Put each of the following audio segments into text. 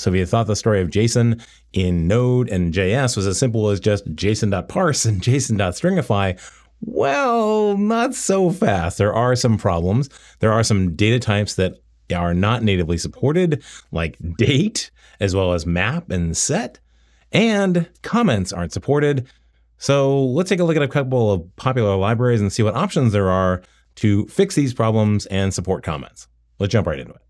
So if you thought the story of JSON in Node and JS was as simple as just JSON.parse and JSON.stringify, well, not so fast. There are some problems. There are some data types that are not natively supported, like date, as well as map and set, and comments aren't supported. So let's take a look at a couple of popular libraries and see what options there are to fix these problems and support comments. Let's jump right into it.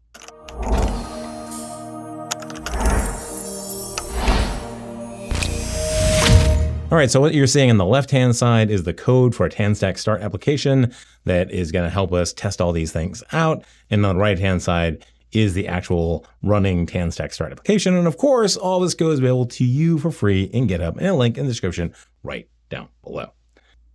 All right, so what you're seeing on the left-hand side is the code for a TANstack Start application that is going to help us test all these things out. And on the right-hand side is the actual running TANstack Start application. And of course, all this code is available to you for free in GitHub, and a link in the description right down below.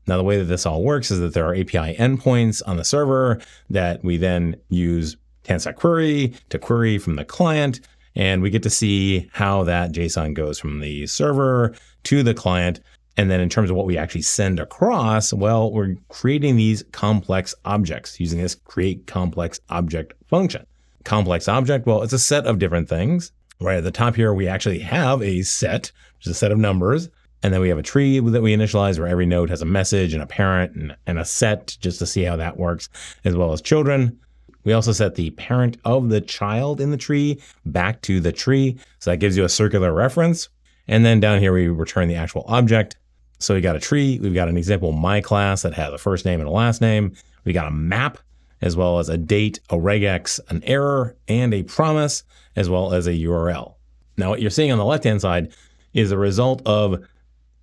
Now, the way that this all works is that there are API endpoints on the server that we then use TANstack query to query from the client. And we get to see how that JSON goes from the server to the client. And then in terms of what we actually send across, well, we're creating these complex objects using this create complex object function. Complex object, well, it's a set of different things. Right at the top here, we actually have a set, which is a set of numbers. And then we have a tree that we initialize where every node has a message and a parent and a set just to see how that works, as well as children. We also set the parent of the child in the tree back to the tree. So that gives you a circular reference. And then down here, we return the actual object. So we got a tree. We've got an example my class that has a first name and a last name. We got a map, as well as a date, a regex, an error, and a promise, as well as a URL. Now, what you're seeing on the left-hand side is a result of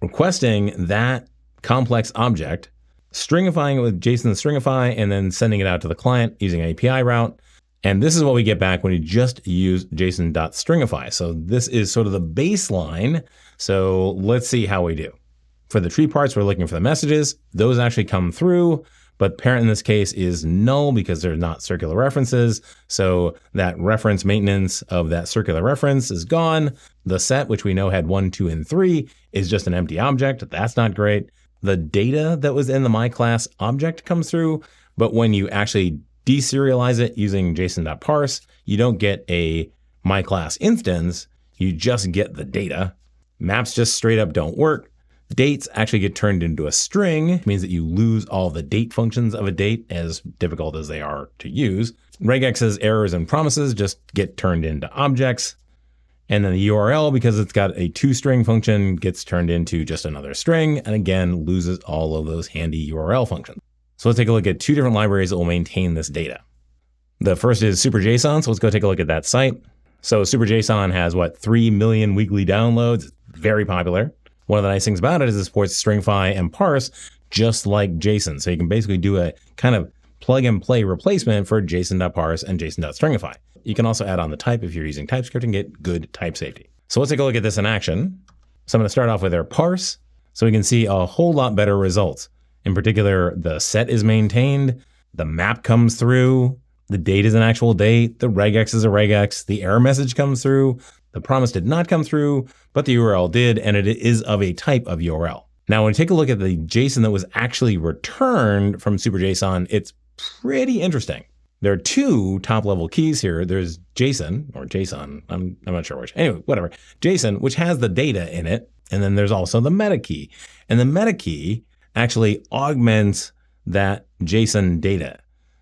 requesting that complex object, stringifying it with JSON.stringify, and then sending it out to the client using an API route. And this is what we get back when you just use JSON.stringify. So this is sort of the baseline. So let's see how we do. For the tree parts, we're looking for the messages. Those actually come through, but parent in this case is null because they're not circular references. So that reference maintenance of that circular reference is gone. The set, which we know had 1, 2, and 3, is just an empty object. That's not great. The data that was in the my class object comes through, but when you actually deserialize it using JSON.parse, you don't get a my class instance, you just get the data. Maps just straight up don't work. Dates actually get turned into a string. It means that you lose all the date functions of a date, as difficult as they are to use. Regexes, errors, and promises just get turned into objects. And then the URL, because it's got a toString function, gets turned into just another string, and again, loses all of those handy URL functions. So let's take a look at two different libraries that will maintain this data. The first is Superjson, so let's go take a look at that site. So Superjson has, 3 million weekly downloads. It's very popular. One of the nice things about it is it supports stringify and parse, just like JSON. So you can basically do a kind of plug and play replacement for JSON.parse and JSON.stringify. You can also add on the type if you're using TypeScript and get good type safety. So let's take a look at this in action. So I'm going to start off with our parse, so we can see a whole lot better results. In particular, the set is maintained, the map comes through, the date is an actual date, the regex is a regex, the error message comes through, the promise did not come through, but the URL did, and it is of a type of URL. Now, when we take a look at the JSON that was actually returned from Superjson, it's pretty interesting. There are two top-level keys here. There's JSON, or JSON, I'm not sure which. Anyway, whatever. JSON, which has the data in it, and then there's also the meta key. And the meta key actually augments that JSON data.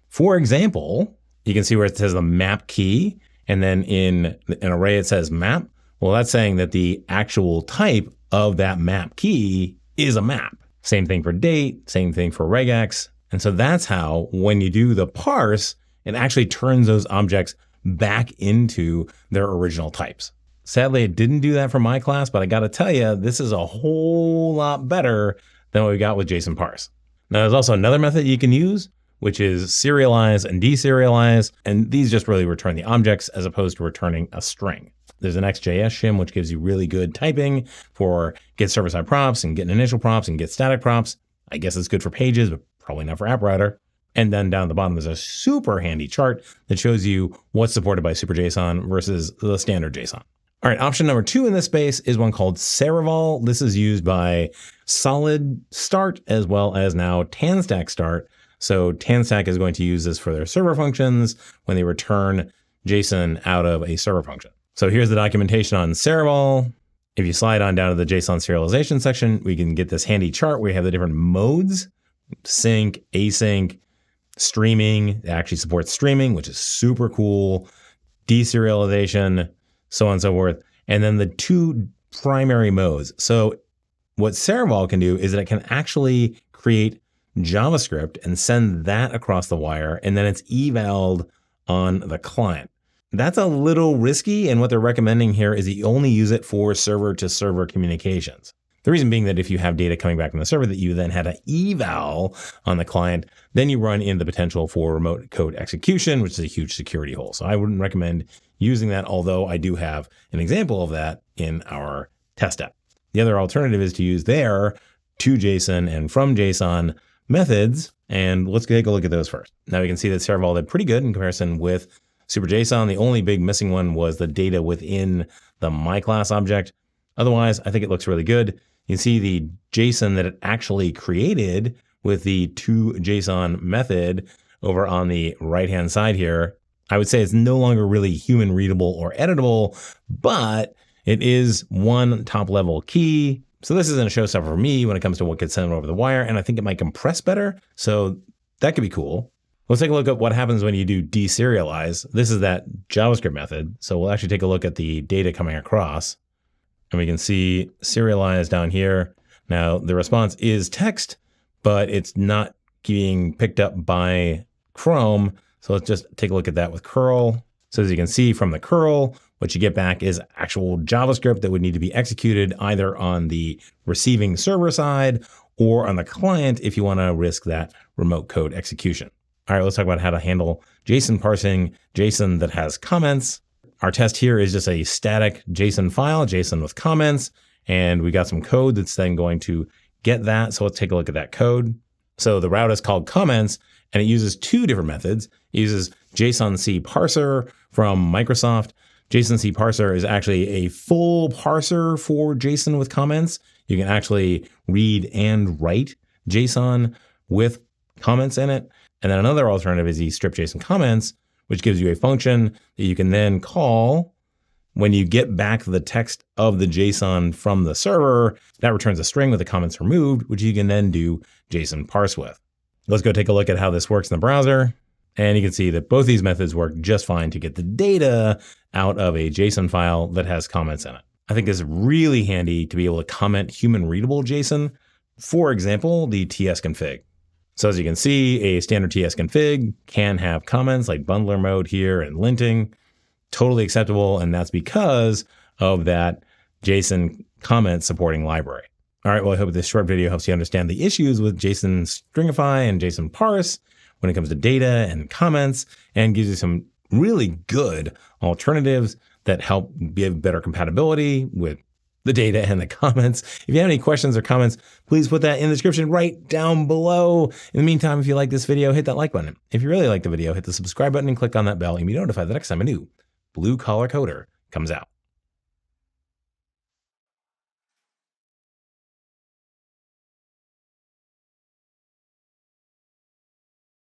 For example, you can see where it says the map key, and then in an array it says map. Well, that's saying that the actual type of that map key is a map. Same thing for date, same thing for regex. And so that's how, when you do the parse, it actually turns those objects back into their original types. Sadly, it didn't do that for my class, but I got to tell you, this is a whole lot better than what we got with JSON parse. Now, there's also another method you can use, which is serialize and deserialize. And these just really return the objects as opposed to returning a string. There's an XJS shim, which gives you really good typing for get server-side props and get initial props and get static props. I guess it's good for pages, but probably not for app router. And then down at the bottom, there's a super handy chart that shows you what's supported by Superjson versus the standard JSON. All right, option number 2 in this space is one called Seroval. This is used by Solid Start as well as now TANstack Start. So TANstack is going to use this for their server functions when they return JSON out of a server function. So here's the documentation on Seroval. If you slide on down to the JSON serialization section, we can get this handy chart where we have the different modes: sync, async, streaming. It actually supports streaming, which is super cool. Deserialization, so on and so forth. And then the two primary modes. So what Seroval can do is that it can actually create JavaScript and send that across the wire, and then it's evaled on the client. That's a little risky, and what they're recommending here is that you only use it for server-to-server communications. The reason being that if you have data coming back from the server that you then had to eval on the client, then you run into the potential for remote code execution, which is a huge security hole. So I wouldn't recommend using that, although I do have an example of that in our test app. The other alternative is to use their to-JSON and from-JSON methods, and let's take a look at those first. Now we can see that Seroval did pretty good in comparison with Superjson. The only big missing one was the data within the myClass object. Otherwise, I think it looks really good. You can see the JSON that it actually created with the to-JSON method over on the right-hand side here. I would say it's no longer really human readable or editable, but it is one top-level key. So this isn't a showstopper for me when it comes to what gets sent over the wire, and I think it might compress better. So that could be cool. Let's take a look at what happens when you do deserialize. This is that JavaScript method. So we'll actually take a look at the data coming across, and we can see serialize down here. Now the response is text, but it's not being picked up by Chrome. So let's just take a look at that with curl. So as you can see from the curl, what you get back is actual JavaScript that would need to be executed either on the receiving server side or on the client if you want to risk that remote code execution. All right, let's talk about how to handle JSON parsing, JSON that has comments. Our test here is just a static JSON file, JSON with comments, and we got some code that's then going to get that. So let's take a look at that code. So the route is called comments, and it uses two different methods. It uses JSON-C parser from Microsoft. JSON-C parser is actually a full parser for JSON with comments. You can actually read and write JSON with comments in it. And then another alternative is the strip JSON comments, which gives you a function that you can then call when you get back the text of the JSON from the server. That returns a string with the comments removed, which you can then do JSON parse with. Let's go take a look at how this works in the browser. And you can see that both these methods work just fine to get the data out of a JSON file that has comments in it. I think it's really handy to be able to comment human readable JSON. For example, the tsconfig. So as you can see, a standard tsconfig can have comments like bundler mode here and linting, totally acceptable. And that's because of that JSON comment supporting library. All right, well, I hope this short video helps you understand the issues with JSON.stringify and JSON.parse when it comes to data and comments, and gives you some really good alternatives that help give better compatibility with the data and the comments. If you have any questions or comments, please put that in the description right down below. In the meantime, if you like this video, hit that like button. If you really like the video, hit the subscribe button and click on that bell and be notified the next time a new Blue Collar Coder comes out.